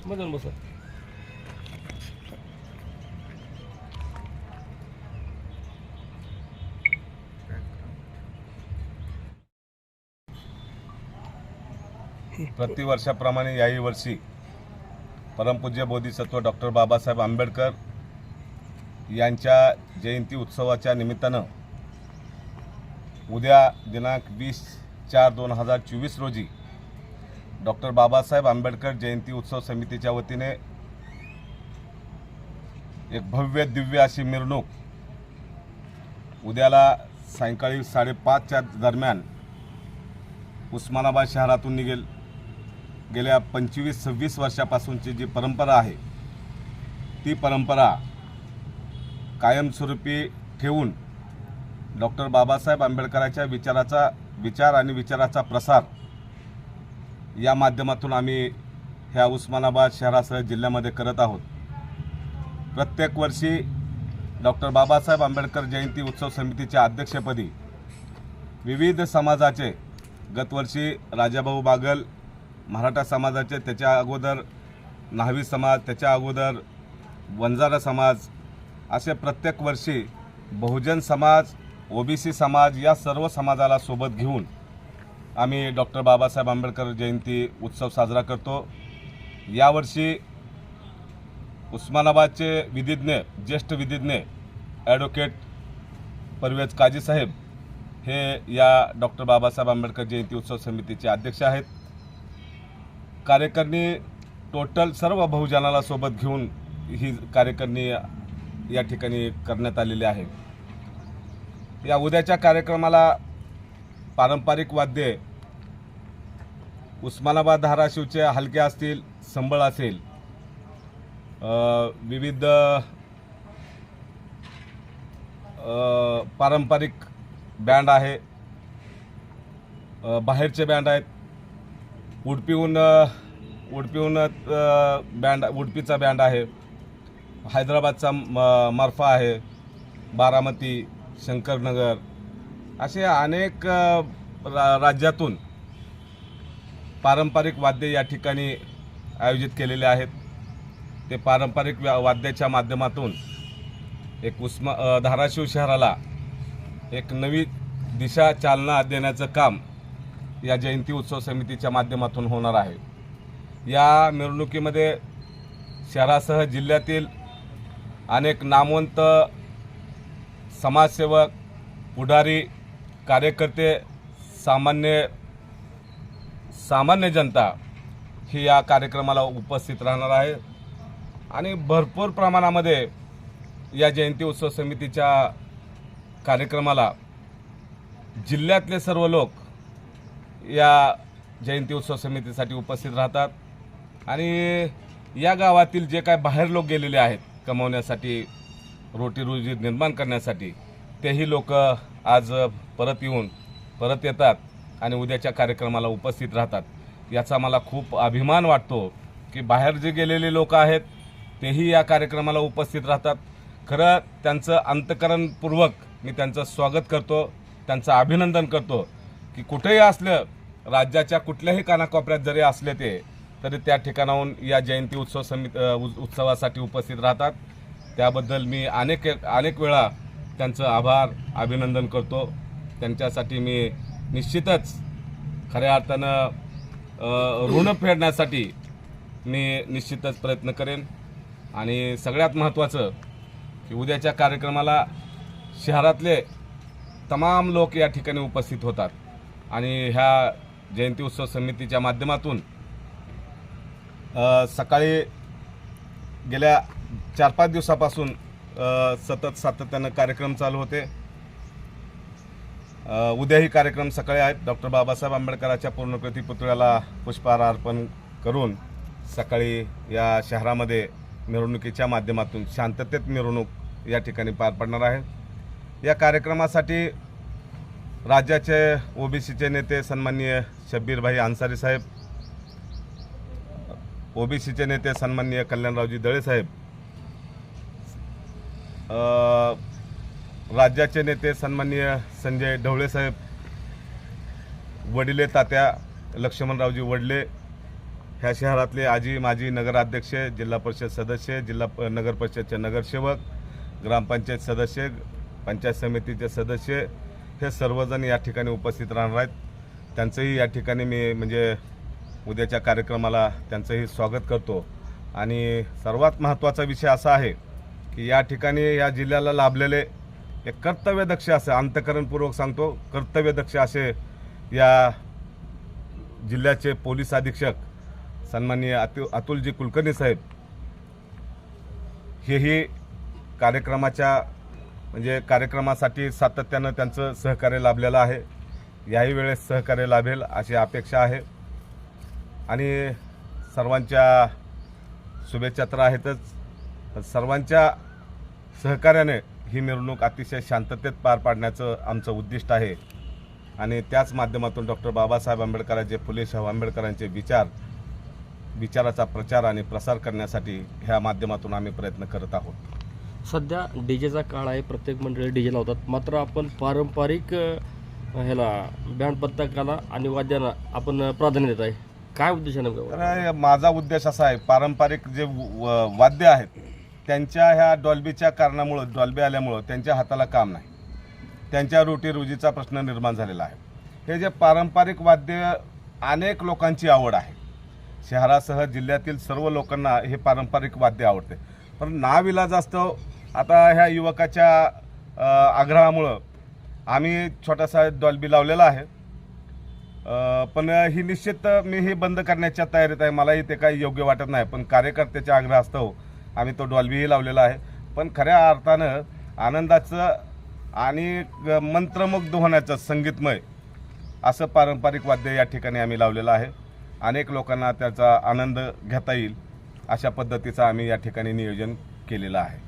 मधून बसा. प्रतिवर्षाप्रमाणे याही वर्षी परमपूज्य बोधिसत्व डॉक्टर बाबासाहेब आंबेडकर यांच्या जयंती उत्सवाच्या निमित्तानं उद्या दिनांक 20/4/2024 रोजी डॉक्टर बाबासाहेब आंबेडकर जयंती उत्सव समितीच्या वतीने एक भव्य दिव्य अशी मिरवणूक उद्याला सायंकाळी 5:30च्या दरम्यान उस्मानाबाद शहरातून निघेल. गेल्या 25-26 वर्षापासूनची जी परंपरा आहे ती परंपरा कायमस्वरूपी ठेवून डॉक्टर बाबासाहेब आंबेडकरांच्या विचाराचा प्रसार या माध्यमातून आम्ही ह्या उस्मानाबाद शहरासह जिल्ह्यामध्ये करत आहोत. प्रत्येक वर्षी डॉक्टर बाबासाहेब आंबेडकर जयंती उत्सव समितीच्या अध्यक्षपदी विविध समाजाचे, गतवर्षी राजाभाऊ बागल मराठा समाजाचे, त्याच्या अगोदर न्हावी समाज, त्याच्या अगोदर वंजारा समाज, असे प्रत्येक वर्षी बहुजन समाज, ओबीसी समाज या सर्व समाजाला सोबत घेऊन आम्ही डॉक्टर बाबासाहेब आंबेडकर जयंती उत्सव साजरा करतो. यावर्षी उस्मानाबादचे ज्येष्ठ विधिज्ञ ॲडव्होकेट परवेज काजी साहेब हे या डॉक्टर बाबासाहेब आंबेडकर जयंती उत्सव समितीचे अध्यक्ष आहेत. कार्यकारिणी टोटल सर्व बहुजनाला सोबत घेऊन ही कार्यकारिणी या ठिकाणी करण्यात आलेली आहे. या उद्याच्या कार्यक्रमाला पारंपरिक वाद्ये उस्मानाबाद धाराशिवचे हलके असतील, संबळ असेल, विविध पारंपरिक बँड आहे, बाहेरचे बँड आहेत, उडपीचा बँड आहे, हैदराबादचा मरफा आहे, बारामती, शंकरनगर, असे अनेक राज्यातून पारंपरिक वाद्ये या ठिकाणी आयोजित केलेले आहेत. ते पारंपरिक वाद्याच्या माध्यमातून एक धाराशिव शहराला एक नवी दिशा चालना देण्याचं काम या जयंती उत्सव समितीच्या माध्यमातून होणार आहे. या मिरवणुकीमध्ये शहरासह जिल्ह्यातील अनेक नामवंत समाजसेवक, पुढारी, कार्यकर्ते, सामान्य जनता ही या कार्यक्रमाला उपस्थित राहणार आहे. आणि भरपूर प्रमाणामध्ये या जयंती उत्सव समितीच्या कार्यक्रमाला जिल्ह्यातले सर्व लोक या जयंती उत्सव समितीसाठी उपस्थित राहतात. आणि या गावातील जे काय बाहेर लोक गेलेले आहेत कमवण्यासाठी, रोजी निर्माण करण्यासाठी, तेही लोक आज परत येतात आणि उद्याच्या कार्यक्रमाला उपस्थित राहतात. याचा मला खूप अभिमान वाटतो की बाहेर जे गेलेले लोक आहेत तेही या कार्यक्रमाला उपस्थित राहतात. खरं त्यांचं अंतःकरणपूर्वक मी त्यांचं स्वागत करतो, त्यांचं अभिनंदन करतो की कुठेही असलं, राज्याच्या कुठल्याही कानाकोपऱ्यात जरी असले ते, तरी त्या ठिकाणाहून या जयंती उत्सवासाठी उपस्थित राहतात. त्याबद्दल मी अनेक वेळा त्यांचं अभिनंदन करतो. त्यांच्यासाठी मी निश्चितच खऱ्या अर्थानं ऋण फेडण्यासाठी मी निश्चितच प्रयत्न करेन. आणि सगळ्यात महत्त्वाचं की उद्याच्या कार्यक्रमाला शहरातले तमाम लोक या ठिकाणी उपस्थित होतात. आणि ह्या जयंती उत्सव समितीच्या माध्यमातून सकाळी गेल्या 4-5 दिवसापासून सातत्यानं कार्यक्रम चालू होते. उद्याही कार्यक्रम सकाळी आहेत. डॉक्टर बाबासाहेब आंबेडकरांच्या पूर्णकृती पुतळ्याला पुष्पहार अर्पण करून सकाळी या शहरामध्ये मिरवणुकीच्या माध्यमातून शांततेत मिरवणूक या ठिकाणी पार पडणार आहे. या कार्यक्रमासाठी राज्याचे ओबीसीचे नेते सन्माननीय शब्बीरभाई अन्सारी साहेब, ओबीसीचे नेते सन्माननीय कल्याणरावजी दळे साहेब, राज्याचे नेते सन्माननीय संजय ढवळे साहेब, वडिले तात्या लक्ष्मणरावजी वडले, ह्या शहरातले आजी माजी नगराध्यक्ष, जिल्हा परिषद सदस्य, नगर परिषदचे नगरसेवक, ग्रामपंचायत सदस्य, पंचायत समितीचे सदस्य हे सर्वजण या ठिकाणी उपस्थित राहणार आहेत। त्यांचंही या ठिकाणी मी म्हणजे उद्याच्या कार्यक्रमाला त्यांचंही स्वागत करतो। आणि सर्वात महत्त्वाचा विषय असा आहे की या ठिकाणी या जिल्ह्याला लाभलेले एक कर्तव्यदक्ष असे, अंतःकरणपूर्वक सांगतो, कर्तव्यदक्ष असे या जिल्ह्याचे पोलीस अधीक्षक सन्माननीय अतुलजी कुलकर्णी साहेब हेही कार्यक्रमासाठी सातत्यानं त्यांचं सहकार्य लाभलेलं आहे। याही वेळेस सहकार्य लाभेल अशी अपेक्षा आहे। आणि सर्वांच्या शुभेच्छा तर आहेतच, सर्वांच्या सहकार्याने ही मिरवणूक अतिशय शांततेत पार पाडण्याचं आमचं उद्दिष्ट आहे। आणि त्याच माध्यमातून डॉक्टर बाबासाहेब आंबेडकरांचे, फुले शाहू आंबेडकरांचे विचाराचा प्रचार आणि प्रसार करण्यासाठी ह्या माध्यमातून आम्ही प्रयत्न करत आहोत। सध्या डीजेचा काळ आहे, प्रत्येक मंडळी डीजे लावतात, मात्र आपण पारंपरिक ह्याला बँड पथकाला आणि वाद्यांना आपण प्राधान्य देत आहे, काय उद्देश आहे नेमका? तर माझा उद्देश असा आहे, पारंपरिक जे वाद्य आहेत त्यांच्या ह्या डॉल्बीच्या कारणामुळं, डॉल्बी आल्यामुळं त्यांच्या हाताला काम नाही, त्यांच्या रोजीचा प्रश्न निर्माण झालेला आहे। हे जे पारंपरिक वाद्य अनेक लोकांची आवड आहे, शहरासह जिल्ह्यातील सर्व लोकांना हे पारंपरिक वाद्य आवडते, पण नाविलाजास्तव आता ह्या युवकाच्या आग्रहामुळं आम्ही छोटासा डॉल्बी लावलेला आहे। पण ही निश्चित मी ही बंद करण्याच्या तयारीत आहे, मलाही ते काही योग्य वाटत नाही, पण कार्यकर्त्याच्या आग्रहास्तव आम्ही तो डॉल्बीही लावलेला आहे। पण खऱ्या अर्थानं आनंदाचं आणि मंत्रमुग्ध होण्याचं संगीतमय असं पारंपरिक वाद्य या ठिकाणी आम्ही लावलेलं आहे। अनेक लोकांना त्याचा आनंद घेता येईल अशा पद्धतीचं आम्ही या ठिकाणी नियोजन केलेलं आहे।